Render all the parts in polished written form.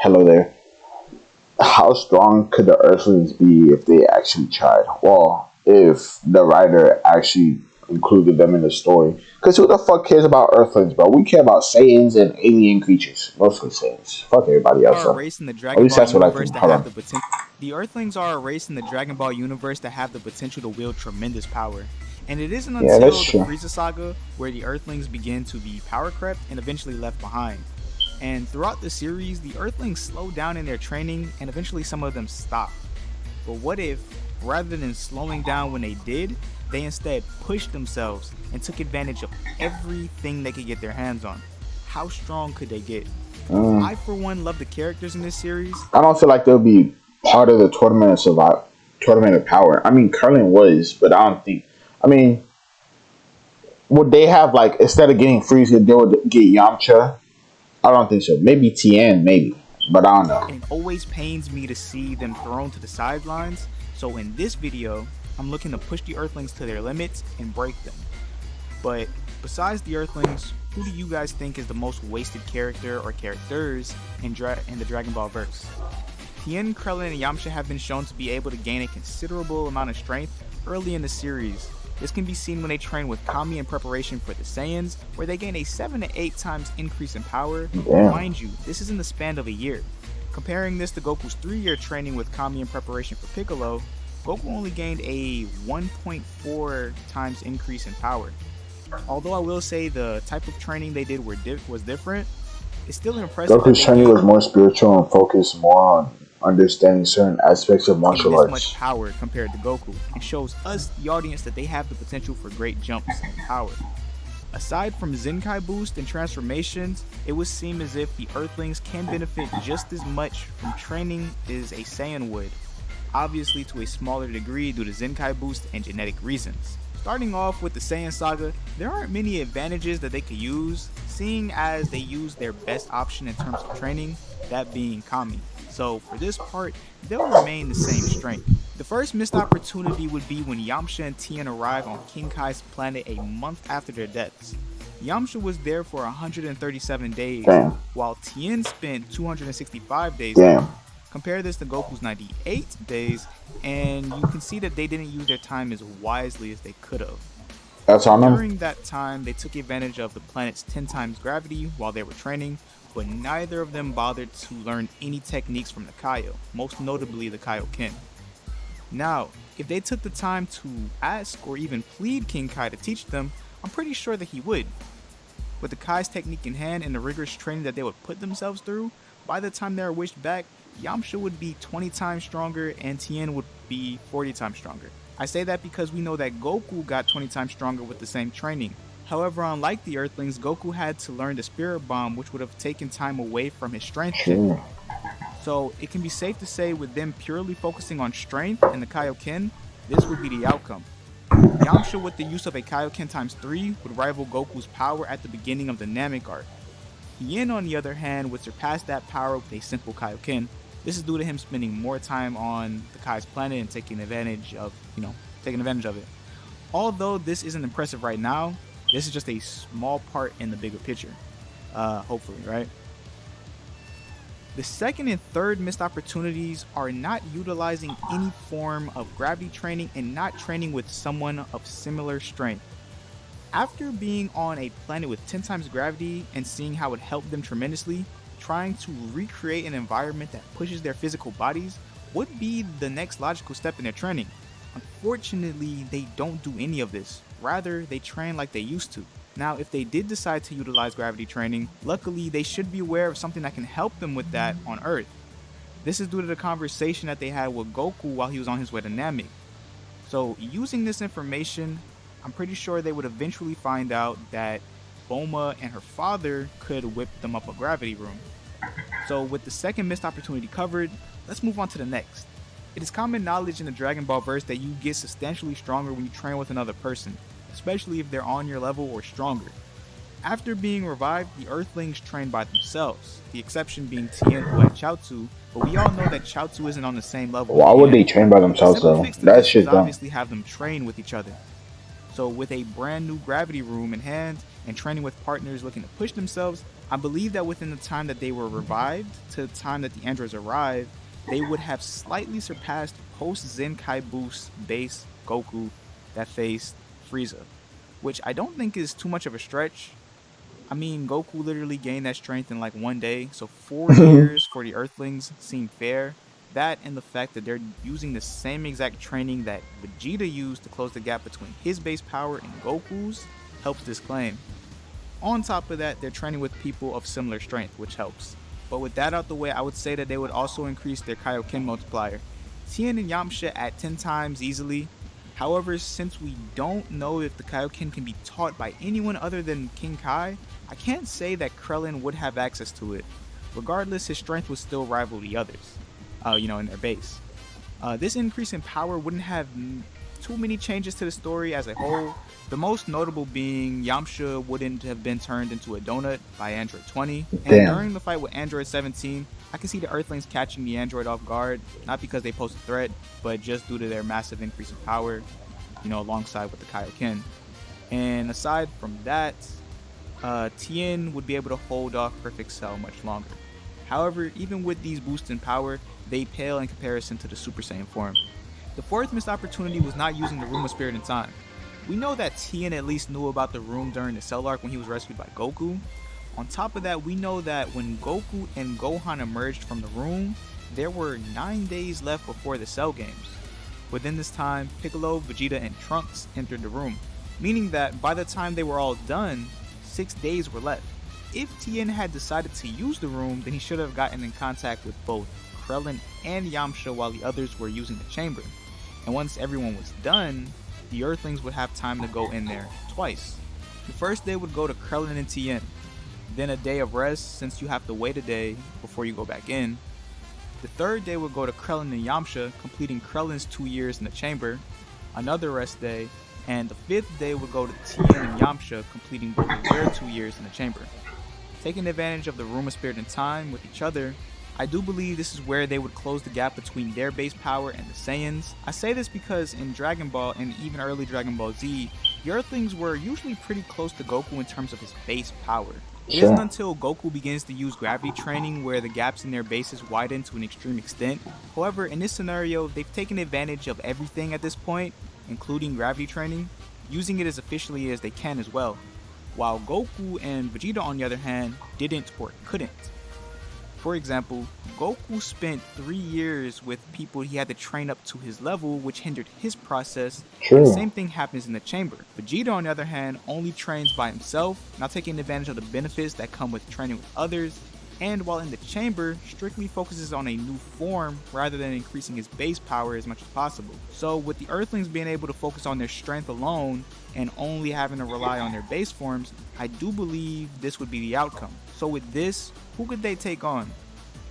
Hello there. How strong could the Earthlings be if they actually tried? Well, if the writer actually included them in the story. Because who the fuck cares about Earthlings, bro? We care about Saiyans and alien creatures. Mostly Saiyans. Fuck everybody else, Are a though. race in the At Dragon least Ball that's what I universe think. that Hold have on. the potential. The Earthlings are a race in the Dragon Ball universe that have the potential to wield tremendous power. And it isn't Yeah, that's until the true. Frieza saga where the Earthlings begin to be power crept and eventually left behind. And throughout the series, the Earthlings slow down in their training and eventually some of them stop. But what if, rather than slowing down when they did, they instead pushed themselves and took advantage of everything they could get their hands on? How strong could they get? Mm. I, for one, love the characters in this series. I don't feel like they'll be part of the tournament of survival, tournament of power. I mean, Curling was, but I don't think. I mean, would they have like instead of getting Frieza, they would get Yamcha? I don't think so. Maybe Tien, maybe, but I don't know. And it always pains me to see them thrown to the sidelines. So in this video, I'm looking to push the Earthlings to their limits and break them. But besides the Earthlings, who do you guys think is the most wasted character or characters in the Dragon Ball verse? Tien, Krillin, and Yamcha have been shown to be able to gain a considerable amount of strength early in the series. This can be seen when they train with Kami in preparation for the Saiyans, where they gain a 7 to 8 times increase in power. Damn. Mind you, this is in the span of a year. Comparing this to Goku's 3-year training with Kami in preparation for Piccolo, Goku only gained a 1.4 times increase in power. Although I will say the type of training they did was different, it's still impressive that Goku's they training gained was more spiritual and focused more on understanding certain aspects of martial this much arts. power compared to Goku, and shows us, the audience, that they have the potential for great jumps in power. Aside from Zenkai boost and transformations, it would seem as if the Earthlings can benefit just as much from training as a Saiyan would, obviously to a smaller degree due to Zenkai boost and genetic reasons. Starting off with the Saiyan saga, there aren't many advantages that they could use, seeing as they use their best option in terms of training, that being Kami. So for this part, they'll remain the same strength. The first missed opportunity would be when Yamcha and Tien arrive on King Kai's planet a month after their deaths. Yamcha was there for 137 days, Damn. while Tien spent 265 days there. Damn. Compare this to Goku's 98 days, and you can see that they didn't use their time as wisely as they could have. That's on them. During that time, they took advantage of the planet's 10 times gravity while they were training, but neither of them bothered to learn any techniques from the Kaio, most notably the Kaioken. Now, if they took the time to ask or even plead King Kai to teach them, I'm pretty sure that he would. With the Kai's technique in hand and the rigorous training that they would put themselves through, by the time they are wished back, Yamcha would be 20 times stronger and Tien would be 40 times stronger. I say that because we know that Goku got 20 times stronger with the same training. However, unlike the Earthlings, Goku had to learn the Spirit Bomb, which would have taken time away from his strength check. So it can be safe to say with them purely focusing on strength and the Kaioken, this would be the outcome. Yamcha with the use of a Kaioken times 3 would rival Goku's power at the beginning of the Namek arc. Tien, on the other hand, would surpass that power with a simple Kaioken. This is due to him spending more time on the Kai's planet and taking advantage of it. Although this isn't impressive right now, this is just a small part in the bigger picture. Hopefully, right? The second and third missed opportunities are not utilizing any form of gravity training and not training with someone of similar strength. After being on a planet with 10 times gravity and seeing how it helped them tremendously, trying to recreate an environment that pushes their physical bodies would be the next logical step in their training. Unfortunately, they don't do any of this. Rather, they train like they used to. Now, if they did decide to utilize gravity training, luckily they should be aware of something that can help them with that on Earth. This is due to the conversation that they had with Goku while he was on his way to Namek. So, using this information, I'm pretty sure they would eventually find out that Bulma and her father could whip them up a gravity room. So with the second missed opportunity covered, let's move on to the next. It is common knowledge in the Dragon Ball verse that you get substantially stronger when you train with another person, especially if they're on your level or stronger. After being revived, the Earthlings train by themselves, the exception being Tien who had Chaozu, but we all know that Chaozu isn't on the same level. Why would they train by themselves though? That shit's dumb. Obviously have them train with each other. So with a brand new gravity room in hand and training with partners looking to push themselves, I believe that within the time that they were revived to the time that the androids arrived, they would have slightly surpassed post-Zenkai Boost base Goku that faced Frieza, which I don't think is too much of a stretch. I mean, Goku literally gained that strength in like one day, so 4 years for the Earthlings seem fair. That and the fact that they're using the same exact training that Vegeta used to close the gap between his base power and Goku's helps this claim. On top of that, they're training with people of similar strength, which helps. But with that out the way, I would say that they would also increase their Kaioken multiplier. Tien and Yamcha at 10 times easily. However, since we don't know if the Kaioken can be taught by anyone other than King Kai, I can't say that Krillin would have access to it. Regardless, his strength would still rival the others, in their base. This increase in power wouldn't have too many changes to the story as a whole, the most notable being Yamcha wouldn't have been turned into a donut by Android 20, and Damn. during the fight with Android 17, I can see the Earthlings catching the android off guard, not because they pose a threat, but just due to their massive increase in power, alongside with the Kaioken. And aside from that, Tien would be able to hold off Perfect Cell much longer. However, even with these boosts in power, they pale in comparison to the Super Saiyan form. The fourth missed opportunity was not using the Room of Spirit and Time. We know that Tien at least knew about the room during the Cell arc when he was rescued by Goku. On top of that, we know that when Goku and Gohan emerged from the room, there were 9 days left before the Cell games. Within this time, Piccolo, Vegeta, and Trunks entered the room, meaning that by the time they were all done, 6 days were left. If Tien had decided to use the room, then he should have gotten in contact with both Krillin and Yamcha while the others were using the chamber. And once everyone was done, the Earthlings would have time to go in there twice. The first day would go to Krillin and Tien, then a day of rest since you have to wait a day before you go back in. The third day would go to Krillin and Yamcha, completing Krillin's 2 years in the chamber, another rest day, and the fifth day would go to Tien and Yamcha, completing both of their 2 years in the chamber. Taking advantage of the Room of Spirit and Time with each other, I do believe this is where they would close the gap between their base power and the Saiyans. I say this because in Dragon Ball and even early Dragon Ball Z, the Earthlings were usually pretty close to Goku in terms of his base power. It isn't until Goku begins to use gravity training where the gaps in their bases widen to an extreme extent. However, in this scenario, they've taken advantage of everything at this point, including gravity training, using it as efficiently as they can as well. While Goku and Vegeta, on the other hand, didn't or couldn't. For example, Goku spent 3 years with people he had to train up to his level, which hindered his process. True. And the same thing happens in the chamber. Vegeta, on the other hand, only trains by himself, not taking advantage of the benefits that come with training with others, and while in the chamber, strictly focuses on a new form rather than increasing his base power as much as possible. So with the Earthlings being able to focus on their strength alone and only having to rely on their base forms, I do believe this would be the outcome. So with this, who could they take on?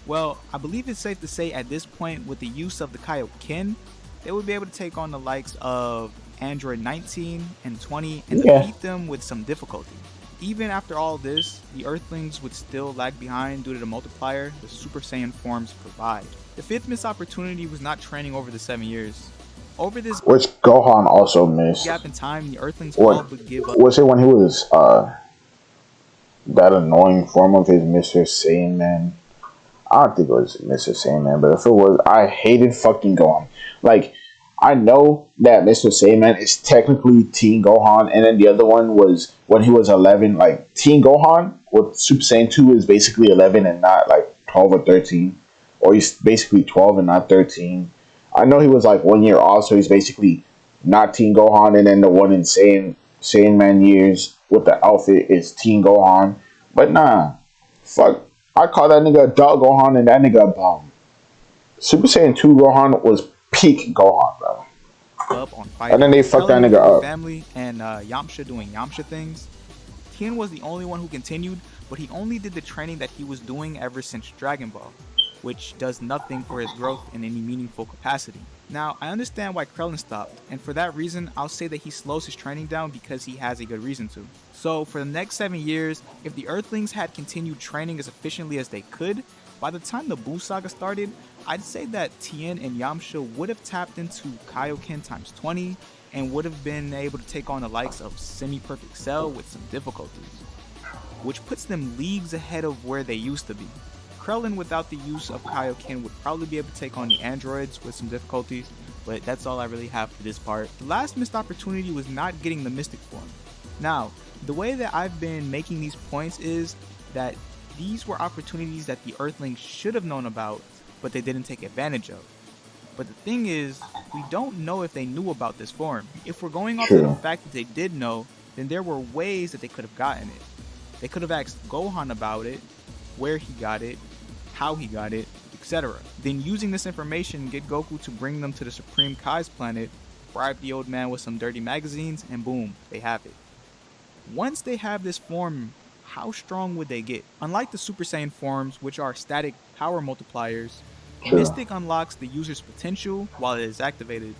Well, I believe it's safe to say at this point, with the use of the Kaioken, they would be able to take on the likes of Android 19 and 20 and defeat them with some difficulty. Even after all this, the Earthlings would still lag behind due to the multiplier the Super Saiyan forms provide. The fifth missed opportunity was not training over the 7 years. Over this which Gohan also missed. Gap in time, the Earthlings all but give up. Was it when he was that annoying form of his Mr. Saiyan Man? I don't think it was Mr. Saiyan, but if it was, I hated fucking Gohan. Like, I know that Mr. Saiyan is technically Teen Gohan, and then the other one was when he was 11. Like, Teen Gohan with Super Saiyan 2 is basically 11 and not like 12 or 13. Or he's basically 12 and not 13. I know he was like 1 year off, so he's basically not Teen Gohan, and then the one in Saiyan Man years with the outfit is Teen Gohan. But nah, fuck. I call that nigga Adult Gohan and that nigga a bum. Super Saiyan 2 Gohan was peak Gohan, bro. Up on fighting. And then they fucked that nigga up. Family and Yamcha doing Yamcha things. Tien was the only one who continued, but he only did the training that he was doing ever since Dragon Ball, which does nothing for his growth in any meaningful capacity. Now, I understand why Krillin stopped, and for that reason, I'll say that he slows his training down because he has a good reason to. So, for the next 7 years, if the Earthlings had continued training as efficiently as they could, by the time the Buu Saga started, I'd say that Tien and Yamcha would have tapped into Kaioken times 20 and would have been able to take on the likes of Semi-Perfect Cell with some difficulties. which puts them leagues ahead of where they used to be. Krellin without the use of Kaioken would probably be able to take on the androids with some difficulties, but that's all I really have for this part. The last missed opportunity was not getting the Mystic form. Now, the way that I've been making these points is that these were opportunities that the Earthlings should have known about, but they didn't take advantage of. But the thing is, we don't know if they knew about this form. If we're going off of the fact that they did know, then there were ways that they could have gotten it. They could have asked Gohan about it, where he got it, how he got it, etc. Then using this information, get Goku to bring them to the Supreme Kai's planet, bribe the old man with some dirty magazines, and boom, they have it. Once they have this form, how strong would they get? Unlike the Super Saiyan forms, which are static power multipliers, Mystic unlocks the user's potential while it is activated.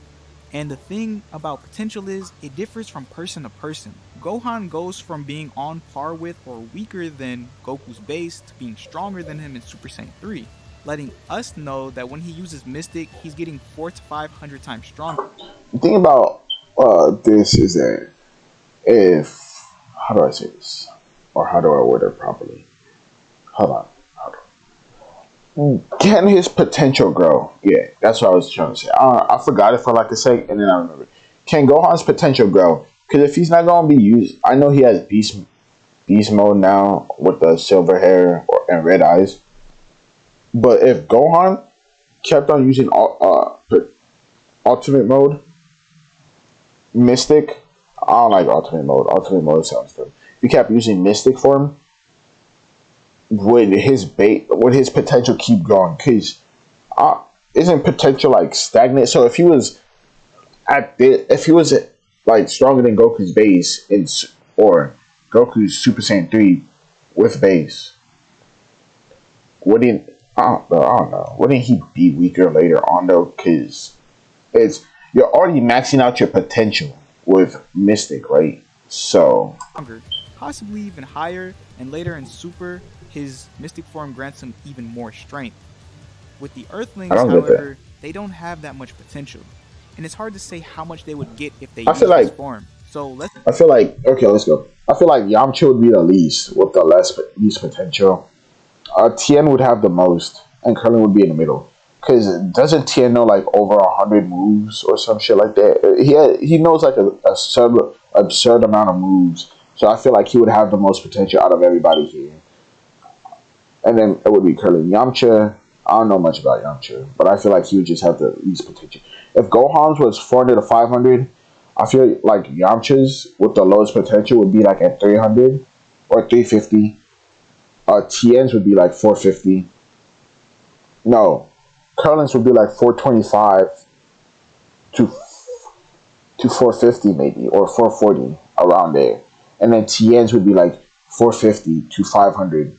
And the thing about potential is, it differs from person to person. Gohan goes from being on par with or weaker than Goku's base to being stronger than him in Super Saiyan 3, letting us know that when he uses Mystic, he's getting 400 to 500 times stronger. The thing about this is that if, how do I say this? Or how do I word it properly? Hold on. Can his potential grow? Yeah, that's what I was trying to say. I forgot it for like a sec, and then I remember. Can Gohan's potential grow? Because if he's not going to be used, I know he has beast mode now with the silver hair and red eyes. But if Gohan kept on using ultimate mode, Mystic, I don't like ultimate mode. Ultimate mode sounds good. If he kept using Mystic form, would his potential keep growing? Because isn't potential like stagnant? So if he was like stronger than Goku's base or Goku's Super Saiyan 3 with base, wouldn't I don't know? Wouldn't he be weaker later on though? Because you're already maxing out your potential with Mystic, right? So possibly even higher, and later in Super, his Mystic form grants him even more strength. With the Earthlings, however, they don't have that much potential, and it's hard to say how much they would get if they use this form. So I feel like let's go. I feel like Yamcha would be the least with the least potential. Tien would have the most, and Krillin would be in the middle. Because doesn't Tien know like over 100 moves or some shit like that? He knows like a absurd amount of moves. So I feel like he would have the most potential out of everybody here. And then it would be Krillin. Yamcha, I don't know much about Yamcha, but I feel like he would just have the least potential. If Gohan's was 400 to 500, I feel like Yamcha's with the lowest potential would be like at 300 or 350. Tien's would be like 450. No, Curlin's would be like 425 to 450 maybe, or 440 around there. And then Tien's would be like 450 to 500.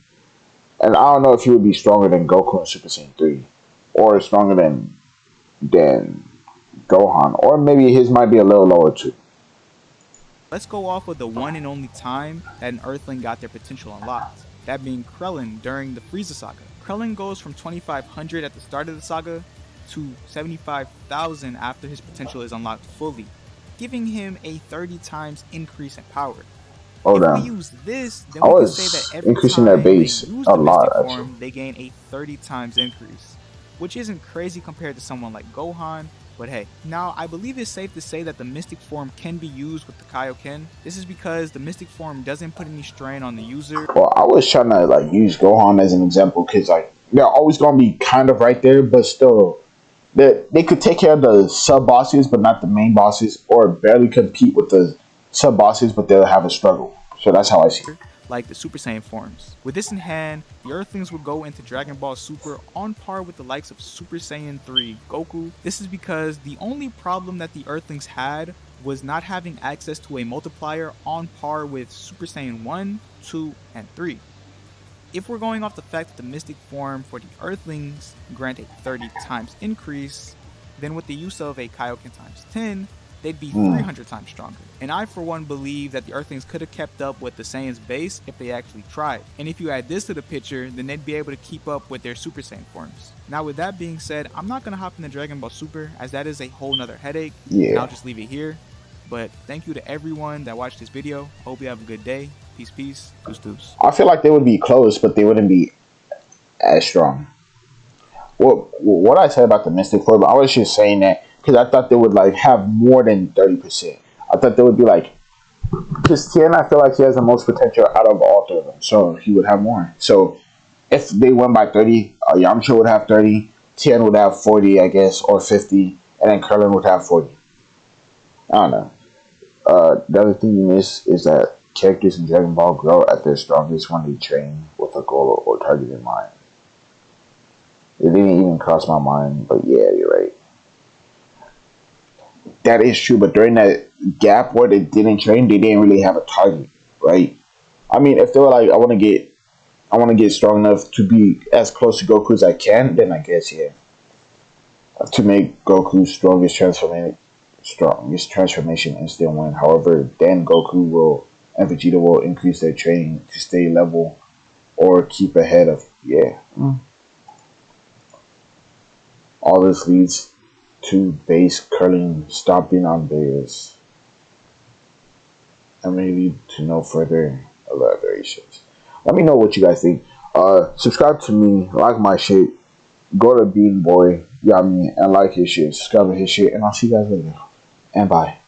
And I don't know if he would be stronger than Goku in Super Saiyan 3. Or stronger than Gohan. Or maybe his might be a little lower too. Let's go off of the one and only time that an Earthling got their potential unlocked. That being Krillin during the Frieza saga. Krillin goes from 2,500 at the start of the saga to 75,000 after his potential is unlocked fully, giving him a 30 times increase in power. If we use this, then we can say that every increasing time their base they use a the lot, Mystic actually. form, they gain a 30 times increase, which isn't crazy compared to someone like Gohan. But hey, now I believe it's safe to say that the Mystic form can be used with the Kaioken. This is because the Mystic form doesn't put any strain on the user. Well, I was trying to like use Gohan as an example because like they're always gonna be kind of right there, but still, they could take care of the sub bosses, but not the main bosses, or barely compete with the sub bosses, but they'll have a struggle. So that's how I see it. Like the Super Saiyan forms. With this in hand, the Earthlings would go into Dragon Ball Super on par with the likes of Super Saiyan 3 Goku. This is because the only problem that the Earthlings had was not having access to a multiplier on par with Super Saiyan 1, 2, and 3. If we're going off the fact that the Mystic form for the Earthlings grant a 30 times increase, then with the use of a Kaioken times 10, they'd be 300 times stronger. And I for one believe that the Earthlings could have kept up with the Saiyan's base if they actually tried. And if you add this to the picture, then they'd be able to keep up with their Super Saiyan forms. Now with that being said, I'm not going to hop into Dragon Ball Super as that is a whole nother headache. Yeah. And I'll just leave it here. But thank you to everyone that watched this video. Hope you have a good day. Peace, peace. Deuce, deuce. I feel like they would be close, but they wouldn't be as strong. Well, what I said about the Mystic Form, I was just saying that because I thought they would like have more than 30%. I thought they would be like, because Tien, I feel like he has the most potential out of all three of them, so he would have more. So if they went by 30, Yamcha would have 30, Tien would have 40, I guess, or 50, and then Krillin would have 40. I don't know. The other thing you miss is that characters in Dragon Ball grow at their strongest when they train with a goal or target in mind. It didn't even cross my mind, but yeah, you're right. That is true, but during that gap where they didn't train, they didn't really have a target, right? I mean, if they were like, I want to get strong enough to be as close to Goku as I can, then I guess yeah, to make Goku's strongest transformation instant win. However, then Goku will and Vegeta will increase their training to stay level or keep ahead of yeah. All this leads to base curling stopping on bears and may lead to no further elaborations. Let me know what you guys think. Subscribe to me, like my shit, go to Bean Boy, yeah, I mean, and like his shit, subscribe to his shit, and I'll see you guys later. And bye.